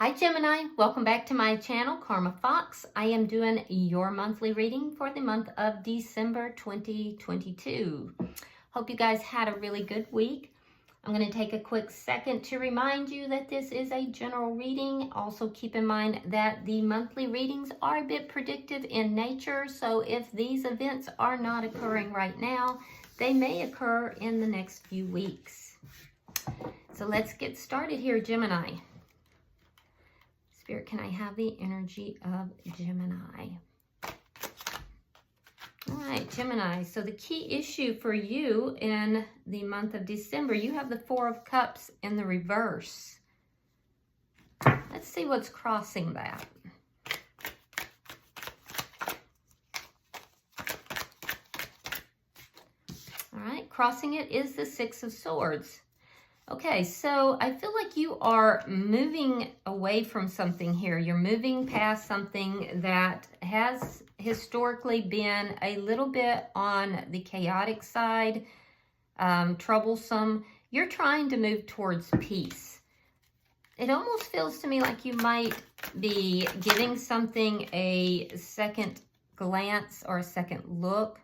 Hi Gemini, welcome back to my channel, Karma Fox. I am doing your monthly reading for the month of December 2022. Hope you guys had a really good week. I'm going to take a quick second to remind you that this is a general reading. Also keep in mind that the monthly readings are a bit predictive in nature, so if these events are not occurring right now, they may occur in the next few weeks. So let's get started here, Gemini. Spirit, can I have the energy of Gemini? All right, Gemini. So the key issue for you in the month of December, you have the Four of Cups in the reverse. Let's see what's crossing that. All right, crossing it is the Six of Swords. Okay, so I feel like you are moving away from something here. You're moving past something that has historically been a little bit on the chaotic side, troublesome. You're trying to move towards peace. It almost feels to me like you might be giving something a second glance or a second look.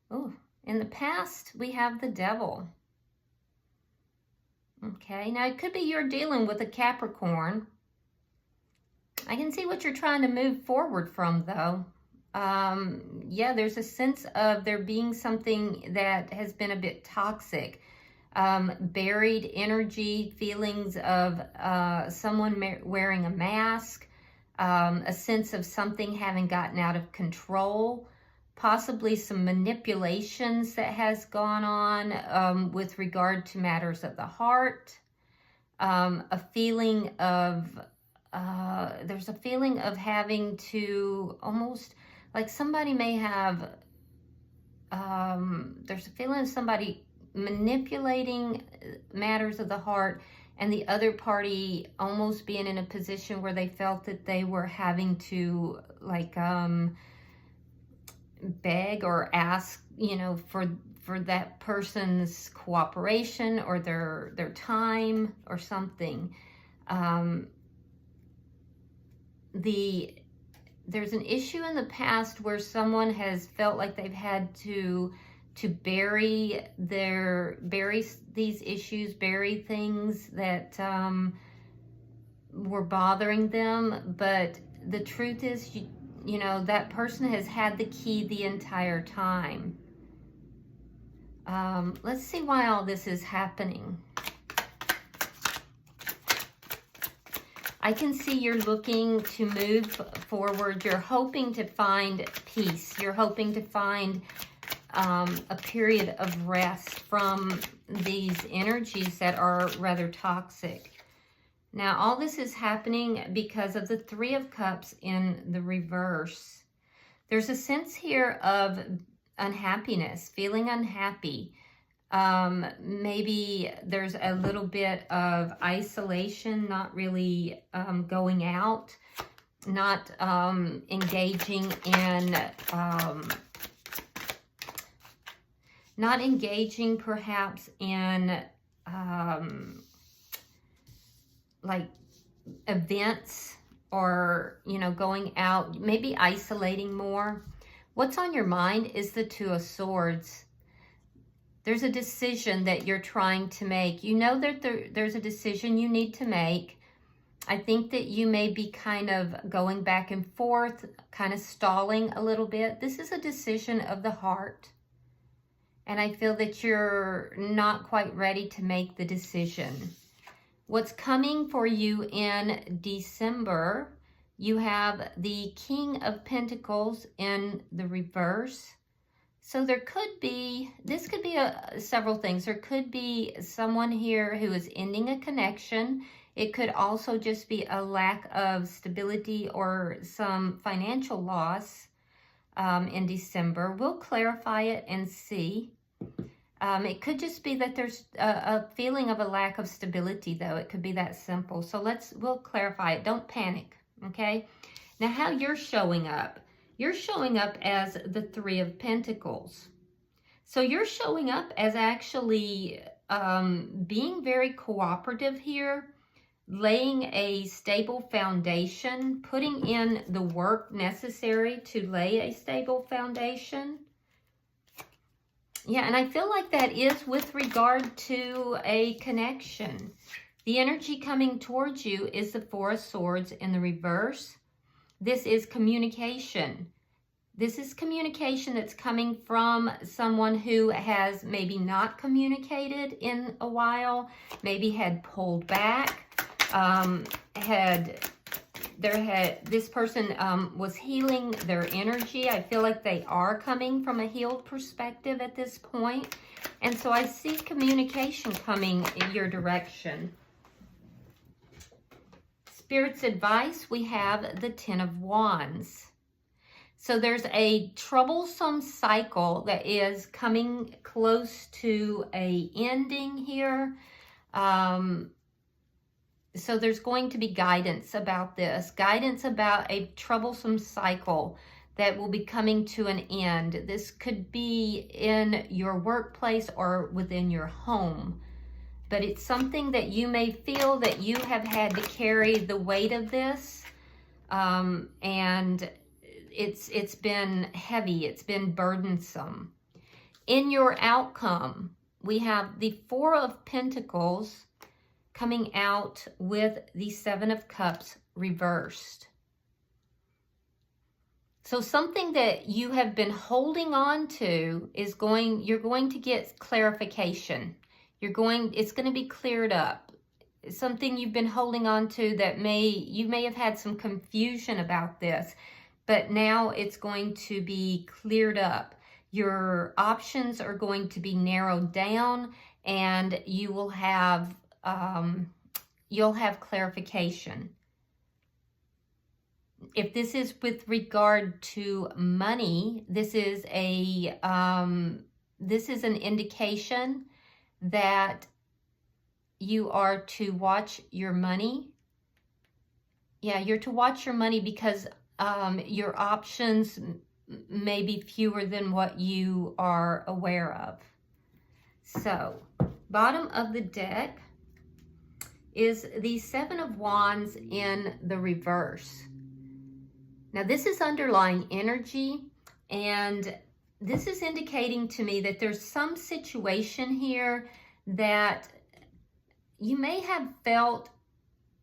Oh, in the past, we have the Devil. Okay, now it could be you're dealing with a Capricorn. I can see what you're trying to move forward from, though. Yeah, there's a sense of there being something that has been a bit toxic. Buried energy, feelings of someone wearing a mask, a sense of something having gotten out of control. Possibly some manipulations that has gone on with regard to matters of the heart. A feeling of, there's a feeling of having to almost, like somebody may have, there's a feeling of somebody manipulating matters of the heart and the other party almost being in a position where they felt that they were having to like, beg or ask, you know, for that person's cooperation or their time or something. There's an issue in the past where someone has felt like they've had to bury these issues, bury things that were bothering them, but the truth is you know, that person has had the key the entire time. Let's see why all this is happening. I can see you're looking to move forward. You're hoping to find peace. You're hoping to find a period of rest from these energies that are rather toxic. Now, all this is happening because of the Three of Cups in the reverse. There's a sense here of unhappiness, feeling unhappy. Maybe there's a little bit of isolation, not really going out, not engaging in, not engaging perhaps in like events or, you know, going out, maybe isolating more. What's on your mind is the Two of Swords. There's a decision that you're trying to make. You know that there's a decision you need to make. I think that you may be kind of going back and forth, kind of stalling a little bit. This is a decision of the heart. And I feel that you're not quite ready to make the decision. What's coming for you in December, you have the King of Pentacles in the reverse. So there could be, this could be several things. There could be someone here who is ending a connection. It could also just be a lack of stability or some financial loss in December. We'll clarify it and see. It could just be that there's a feeling of a lack of stability, though. It could be that simple. So we'll clarify it. Don't panic, okay? Now, how you're showing up. You're showing up as the Three of Pentacles. So you're showing up as actually being very cooperative here, laying a stable foundation, putting in the work necessary to lay a stable foundation. Yeah, and I feel like that is with regard to a connection. The energy coming towards you is the Four of Swords in the reverse. This is communication. This is communication that's coming from someone who has maybe not communicated in a while, maybe had pulled back, this person was healing their energy. I feel like they are coming from a healed perspective at this point. And so I see communication coming in your direction. Spirit's advice, we have the Ten of Wands. So there's a troublesome cycle that is coming close to a ending here. So there's going to be guidance about this, guidance about a troublesome cycle that will be coming to an end. This could be in your workplace or within your home, but it's something that you may feel that you have had to carry the weight of this, and it's been heavy, it's been burdensome. In your outcome, we have the Four of Pentacles coming out with the Seven of Cups reversed. So something that you have been holding on to is you're going to get clarification. It's going to be cleared up. Something you've been holding on to that you may have had some confusion about this, but now it's going to be cleared up. Your options are going to be narrowed down, and you will have you'll have clarification. If this is with regard to money, this is an indication that you are to watch your money. Yeah, you're to watch your money because your options may be fewer than what you are aware of. So, bottom of the deck is the Seven of Wands in the reverse. Now, this is underlying energy, and this is indicating to me that there's some situation here that you may have felt,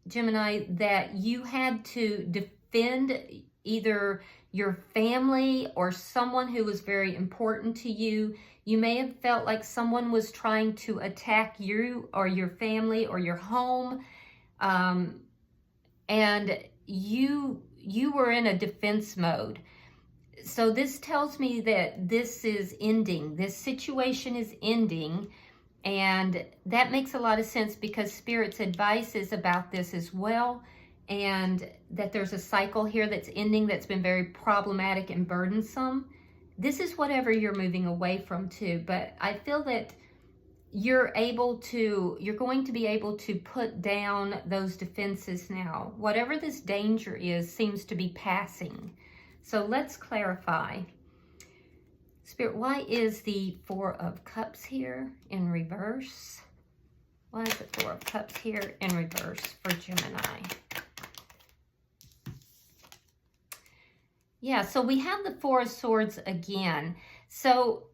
Gemini, that you had to defend either your family or someone who was very important to you. You may have felt like someone was trying to attack you or your family or your home, and you were in a defense mode. So this tells me that this is ending. This situation is ending, and that makes a lot of sense because Spirit's advice is about this as well, and that there's a cycle here that's ending that's been very problematic and burdensome. This is whatever you're moving away from too, but I feel that you're going to be able to put down those defenses now. Whatever this danger is seems to be passing. So let's clarify. Spirit, why is the Four of Cups here in reverse? Why is the Four of Cups here in reverse for Gemini? Yeah, so we have the Four of Swords again. So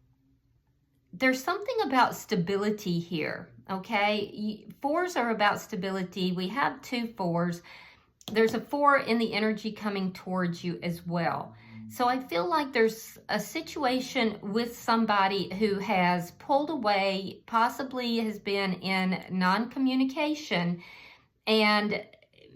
there's something about stability here, okay? Fours are about stability. We have two fours. There's a four in the energy coming towards you as well. So I feel like there's a situation with somebody who has pulled away, possibly has been in non-communication, and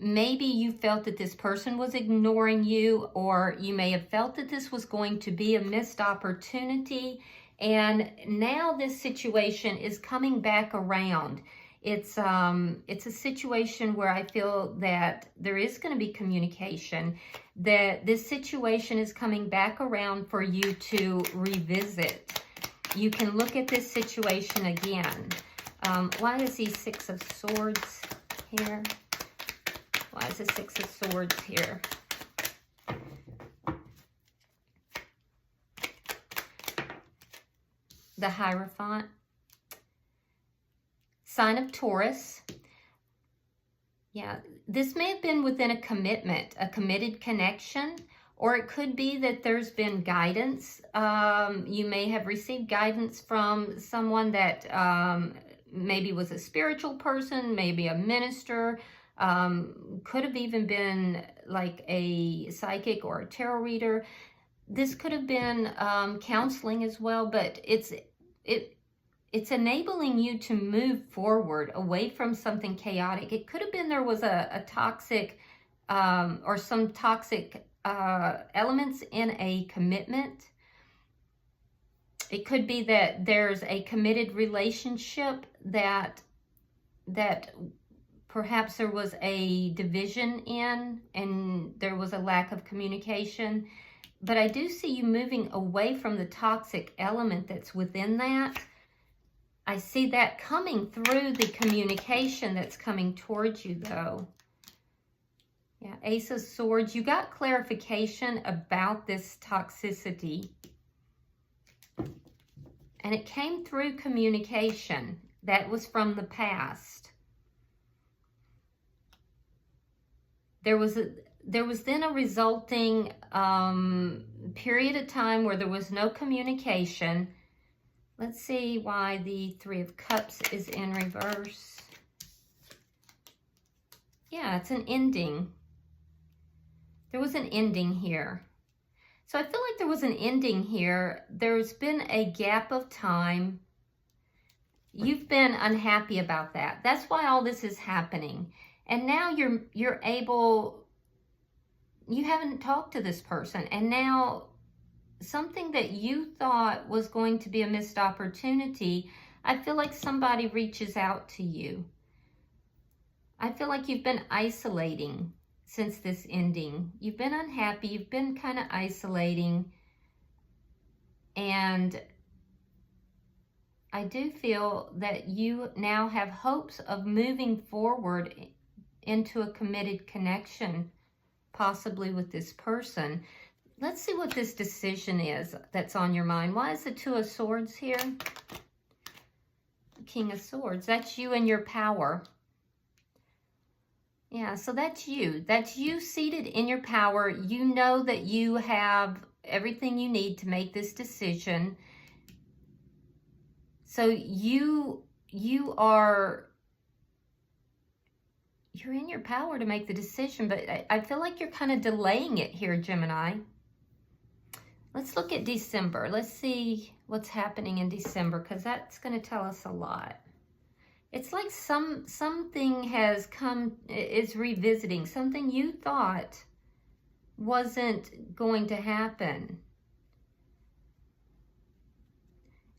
maybe you felt that this person was ignoring you, or you may have felt that this was going to be a missed opportunity, and now this situation is coming back around. It's a situation where I feel that there is going to be communication, that this situation is coming back around for you to revisit. You can look at this situation again. Why is the Six of Swords here? Why is the Six of Swords here? The Hierophant. Sign of Taurus. Yeah, this may have been within a commitment, a committed connection, or it could be that there's been guidance. You may have received guidance from someone that maybe was a spiritual person, maybe a minister, could have even been like a psychic or a tarot reader. This could have been counseling as well, but it's enabling you to move forward away from something chaotic. It could have been there was a toxic or some toxic elements in a commitment. It could be that there's a committed relationship that perhaps there was a division in and there was a lack of communication. But I do see you moving away from the toxic element that's within that. I see that coming through the communication that's coming towards you, though. Yeah, Ace of Swords. You got clarification about this toxicity. And it came through communication. That was from the past. There was then a resulting period of time where there was no communication. Let's see why the Three of Cups is in reverse. Yeah, it's an ending. There was an ending here. So I feel like there was an ending here. There's been a gap of time. You've been unhappy about that. That's why all this is happening. And now you're able, you haven't talked to this person, and now something that you thought was going to be a missed opportunity, I feel like somebody reaches out to you. I feel like you've been isolating since this ending. You've been unhappy, you've been kind of isolating, and I do feel that you now have hopes of moving forward into a committed connection, possibly with this person. Let's see what this decision is that's on your mind. Why is the Two of Swords here? King of Swords. That's you and your power. Yeah, so that's you. That's you seated in your power. You know that you have everything you need to make this decision. So you're in your power to make the decision, but I feel like you're kind of delaying it here, Gemini. Let's look at December. Let's see what's happening in December, because that's going to tell us a lot. It's like something has come, is revisiting, something you thought wasn't going to happen.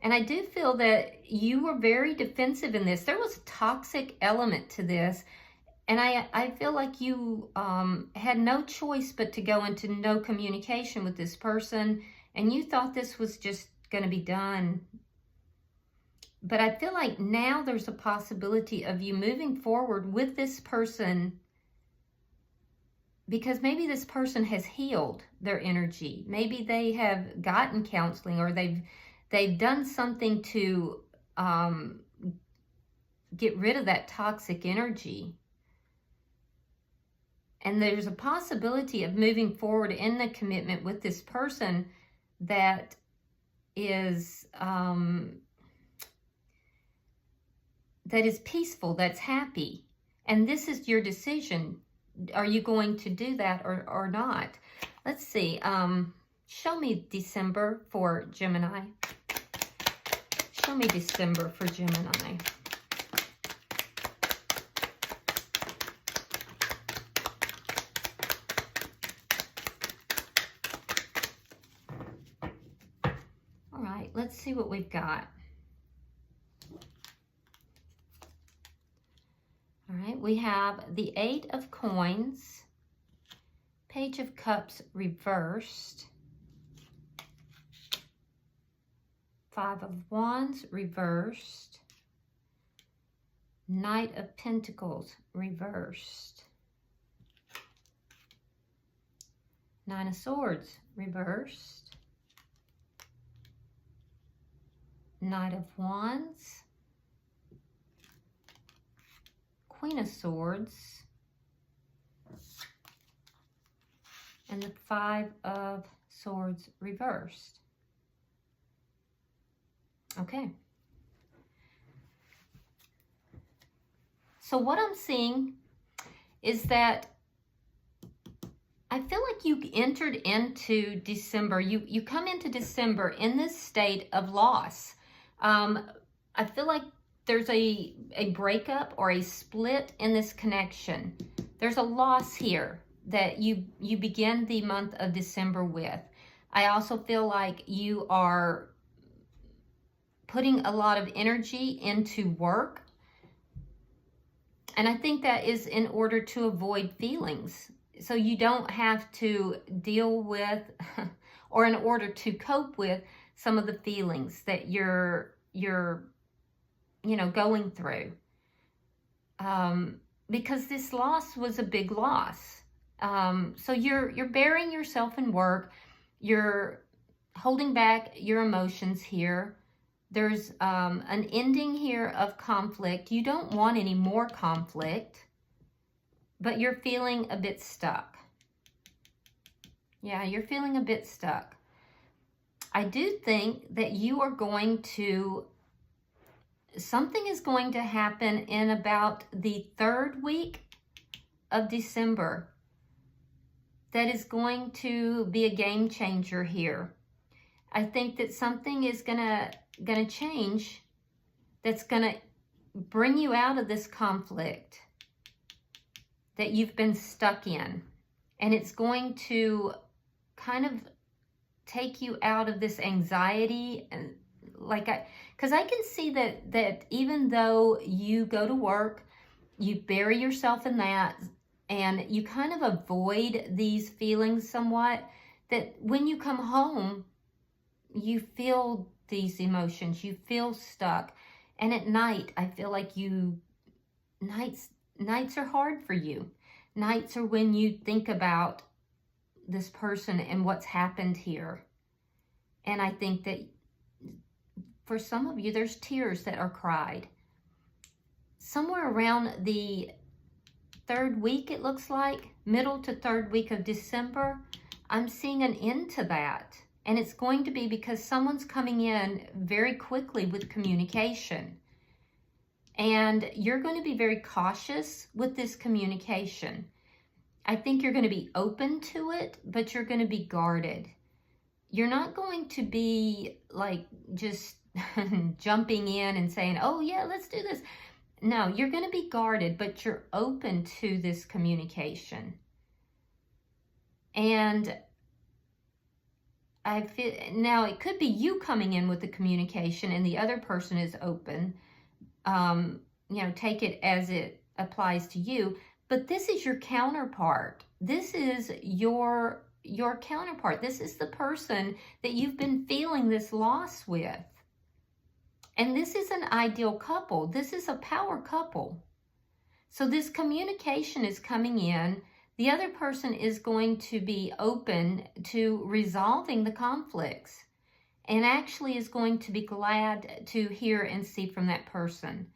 And I do feel that you were very defensive in this. There was a toxic element to this. And I feel like you had no choice but to go into no communication with this person, and you thought this was just going to be done. But I feel like now there's a possibility of you moving forward with this person, because maybe this person has healed their energy. Maybe they have gotten counseling, or they've done something to get rid of that toxic energy. And there's a possibility of moving forward in the commitment with this person that is peaceful, that's happy. And this is your decision. Are you going to do that or not? Let's see. Show me December for Gemini. Show me December for Gemini. Let's see what we've got. All right, we have the Eight of Coins, Page of Cups reversed, Five of Wands reversed, Knight of Pentacles reversed, Nine of Swords reversed, Knight of Wands, Queen of Swords, And the 5 of Swords reversed. Okay. So what I'm seeing is that I feel like you entered into December. You come into December in this state of loss. I feel like there's a breakup or a split in this connection. There's a loss here that you begin the month of December with. I also feel like you are putting a lot of energy into work. And I think that is in order to avoid feelings. So you don't have to deal with, or in order to cope with some of the feelings that you're going through. Because this loss was a big loss. So you're burying yourself in work. You're holding back your emotions here. There's an ending here of conflict. You don't want any more conflict, but you're feeling a bit stuck. Yeah, you're feeling a bit stuck. I do think that you are going to, something is going to happen in about the 3rd week of December that is going to be a game changer here. I think that something is gonna change that's gonna bring you out of this conflict that you've been stuck in, and it's going to kind of take you out of this anxiety. And because I can see that even though you go to work, you bury yourself in that, and you kind of avoid these feelings somewhat, that when you come home, you feel these emotions, you feel stuck. And at night, I feel like nights are hard for you. Nights are when you think about this person and what's happened here. And I think that for some of you, there's tears that are cried. Somewhere around the 3rd week, it looks like, middle to 3rd week of December, I'm seeing an end to that. And it's going to be because someone's coming in very quickly with communication. And you're going to be very cautious with this communication. I think you're going to be open to it, but you're going to be guarded. You're not going to be like just jumping in and saying, oh yeah, let's do this. No, you're going to be guarded, but you're open to this communication. And I feel now it could be you coming in with the communication and the other person is open. Take it as it applies to you. But this is your counterpart. This is your counterpart. This is the person that you've been feeling this loss with. And this is an ideal couple. This is a power couple. So this communication is coming in. The other person is going to be open to resolving the conflicts and actually is going to be glad to hear and see from that person.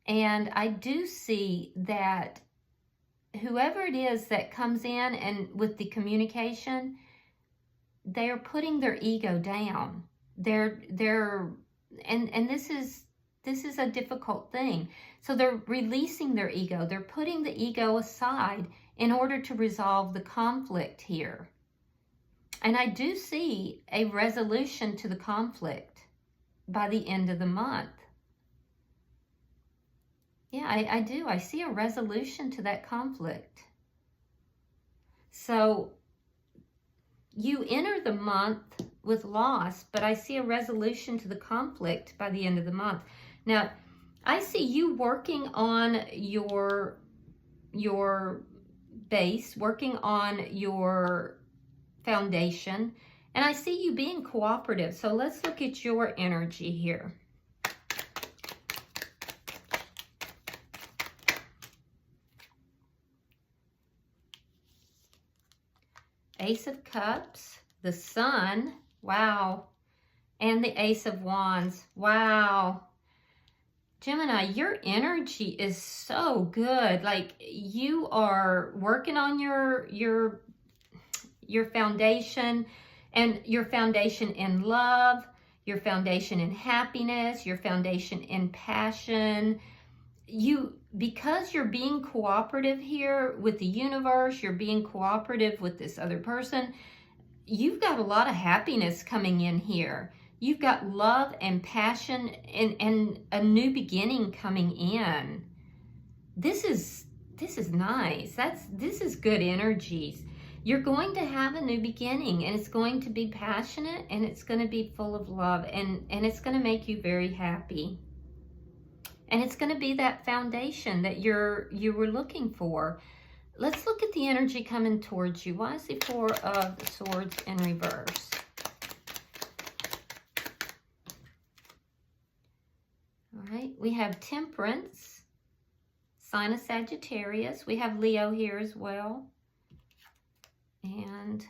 And I do see that whoever it is that comes in and with the communication, they're putting their ego down. And this is a difficult thing. So they're releasing their ego. They're putting the ego aside in order to resolve the conflict here. And I do see a resolution to the conflict by the end of the month. Yeah, I do. I see a resolution to that conflict. So you enter the month with loss, but I see a resolution to the conflict by the end of the month. Now, I see you working on your base, working on your foundation, and I see you being cooperative. So let's look at your energy here. Ace of Cups, the Sun, wow, and the Ace of Wands, wow. Gemini, your energy is so good. Like, you are working on your foundation, and your foundation in love, your foundation in happiness, your foundation in passion. Because you're being cooperative here with the universe, you're being cooperative with this other person, you've got a lot of happiness coming in here. You've got love and passion and a new beginning coming in. This is nice. This is good energies. You're going to have a new beginning, and it's going to be passionate, and it's going to be full of love, and it's going to make you very happy. And it's going to be that foundation that you were looking for. Let's look at the energy coming towards you. Why is the Four of Swords in reverse? All right, we have Temperance, sign of Sagittarius. We have Leo here as well. And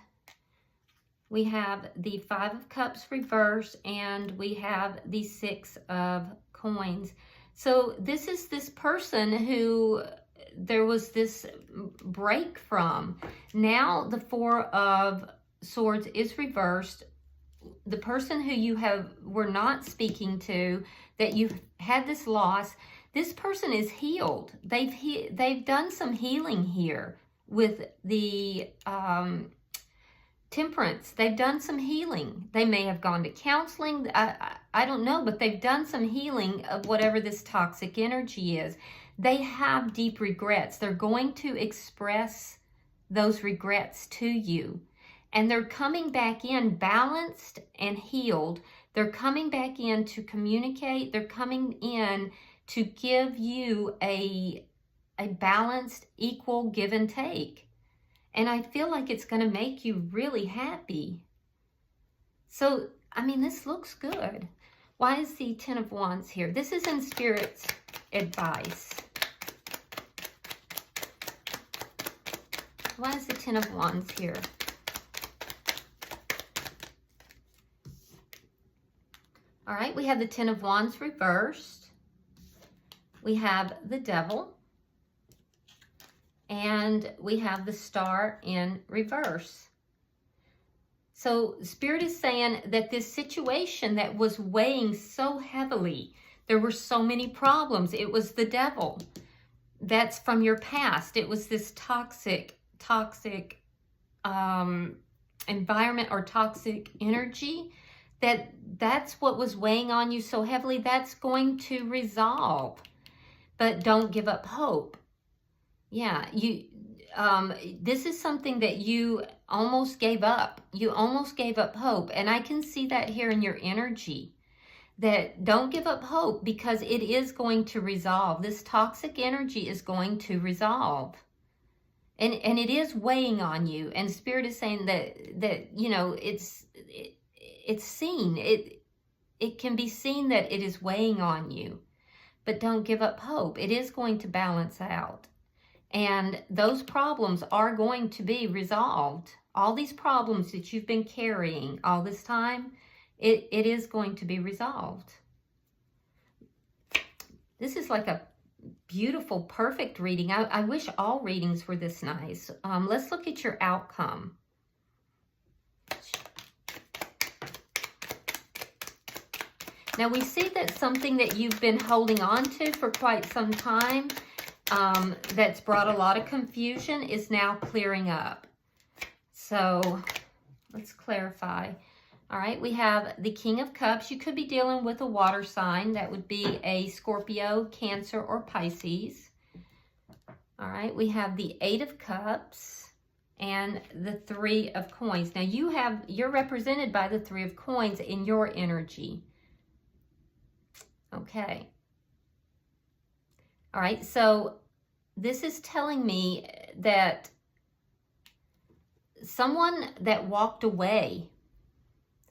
we have the Five of Cups reverse, and we have the Six of Coins. So this is this person who there was this break from. Now the Four of Swords is reversed. The person who you were not speaking to, that you had this loss, this person is healed. They've done some healing here with the Temperance. They've done some healing. They may have gone to counseling. I don't know, but they've done some healing of whatever this toxic energy is. They have deep regrets. They're going to express those regrets to you. And they're coming back in balanced and healed. They're coming back in to communicate. They're coming in to give you a balanced, equal give and take. And I feel like it's going to make you really happy. So, I mean, this looks good. Why is the Ten of Wands here? This is in Spirit's advice. Why is the Ten of Wands here? All right, we have the Ten of Wands reversed. We have the Devil. And we have the Star in reverse. So Spirit is saying that this situation that was weighing so heavily, there were so many problems. It was the Devil. That's from your past. It was this toxic environment or toxic energy. That's what was weighing on you so heavily. That's going to resolve. But don't give up hope. Yeah, this is something that you almost gave up. You almost gave up hope. And I can see that here in your energy. That don't give up hope, because it is going to resolve. This toxic energy is going to resolve. And it is weighing on you. And Spirit is saying that you know, it's seen. It can be seen that it is weighing on you. But don't give up hope. It is going to balance out. And those problems are going to be resolved. All these problems that you've been carrying all this time, it is going to be resolved. This is like a beautiful, perfect reading. I wish all readings were this nice. Let's look at your outcome. Now we see that something that you've been holding on to for quite some time, that's brought a lot of confusion, is now clearing up. So let's clarify. All right, we have the King of Cups. You could be dealing with a water sign. That would be a Scorpio, Cancer, or Pisces. All right, we have the Eight of Cups and the Three of Coins. Now you're represented by the Three of Coins in your energy. Okay. All right, so this is telling me that someone that walked away,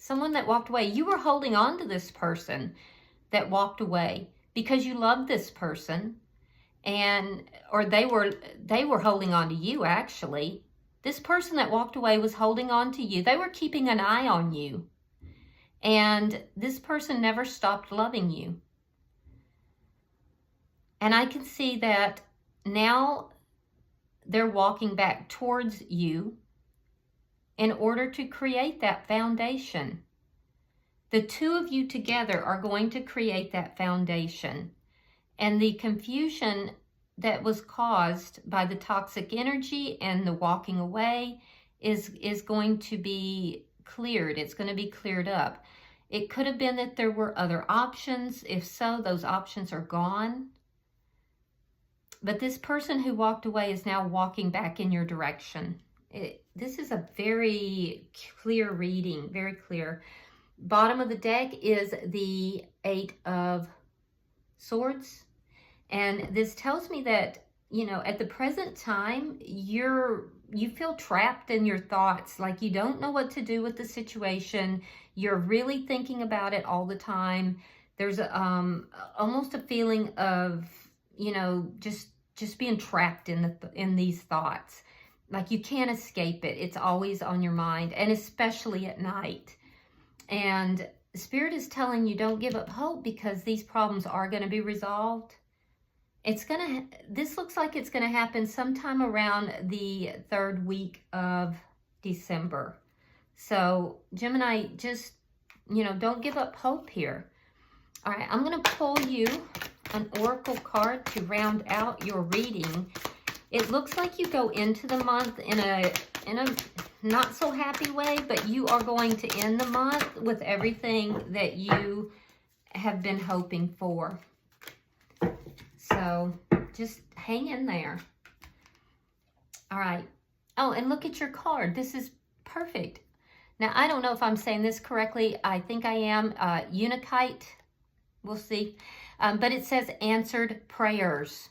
you were holding on to this person that walked away because you loved this person, or they were holding on to you, actually. This person that walked away was holding on to you. They were keeping an eye on you. And this person never stopped loving you. And I can see that now they're walking back towards you in order to create that foundation. The two of you together are going to create that foundation. And the confusion that was caused by the toxic energy and the walking away is going to be cleared. It's going to be cleared up. It could have been that there were other options. If so, those options are gone. But this person who walked away is now walking back in your direction. This is a very clear reading, very clear. Bottom of the deck is the 8 of Swords. And this tells me that, you know, at the present time, you feel trapped in your thoughts. Like you don't know what to do with the situation. You're really thinking about it all the time. There's almost a feeling of, you know, just being trapped in these thoughts. Like you can't escape it. It's always on your mind, and especially at night. And Spirit is telling you don't give up hope, because these problems are going to be resolved. This looks like it's going to happen sometime around the 3rd week of December. So Gemini, just, you know, don't give up hope here. All right, I'm going to pull you an oracle card to round out your reading. It looks like you go into the month in a not so happy way, but you are going to end the month with everything that you have been hoping for. So just hang in there. All right. Oh, and look at your card. This is perfect. Now, I don't know if I'm saying this correctly. I think I am. Unikite. We'll see. But it says answered prayers.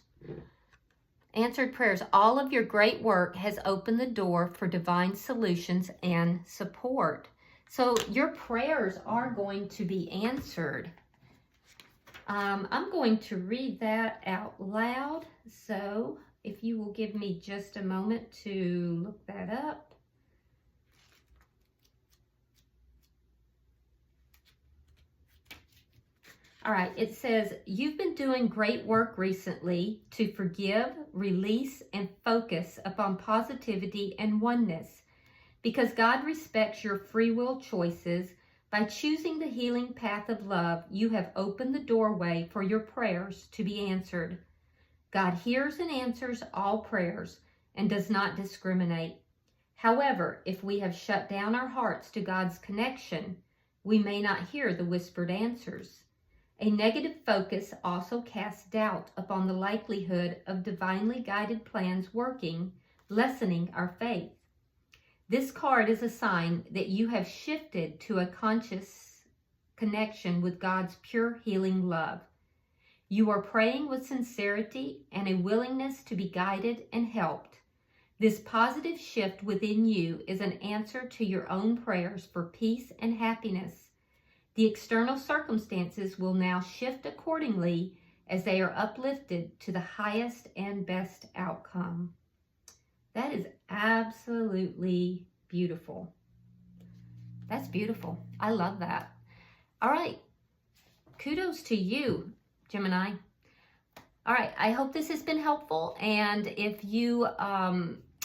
Answered prayers. All of your great work has opened the door for divine solutions and support. So your prayers are going to be answered. I'm going to read that out loud. So if you will give me just a moment to look that up. All right, it says, you've been doing great work recently to forgive, release, and focus upon positivity and oneness. Because God respects your free will choices, by choosing the healing path of love, you have opened the doorway for your prayers to be answered. God hears and answers all prayers and does not discriminate. However, if we have shut down our hearts to God's connection, we may not hear the whispered answers. A negative focus also casts doubt upon the likelihood of divinely guided plans working, lessening our faith. This card is a sign that you have shifted to a conscious connection with God's pure healing love. You are praying with sincerity and a willingness to be guided and helped. This positive shift within you is an answer to your own prayers for peace and happiness. The external circumstances will now shift accordingly as they are uplifted to the highest and best outcome. That is absolutely beautiful. That's beautiful. I love that. All right. Kudos to you, Gemini. All right. I hope this has been helpful. And if you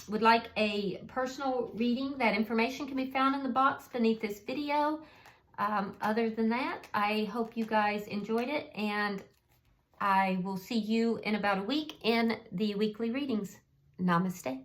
would like a personal reading, that information can be found in the box beneath this video. Other than that, I hope you guys enjoyed it. And I will see you in about a week in the weekly readings. Namaste.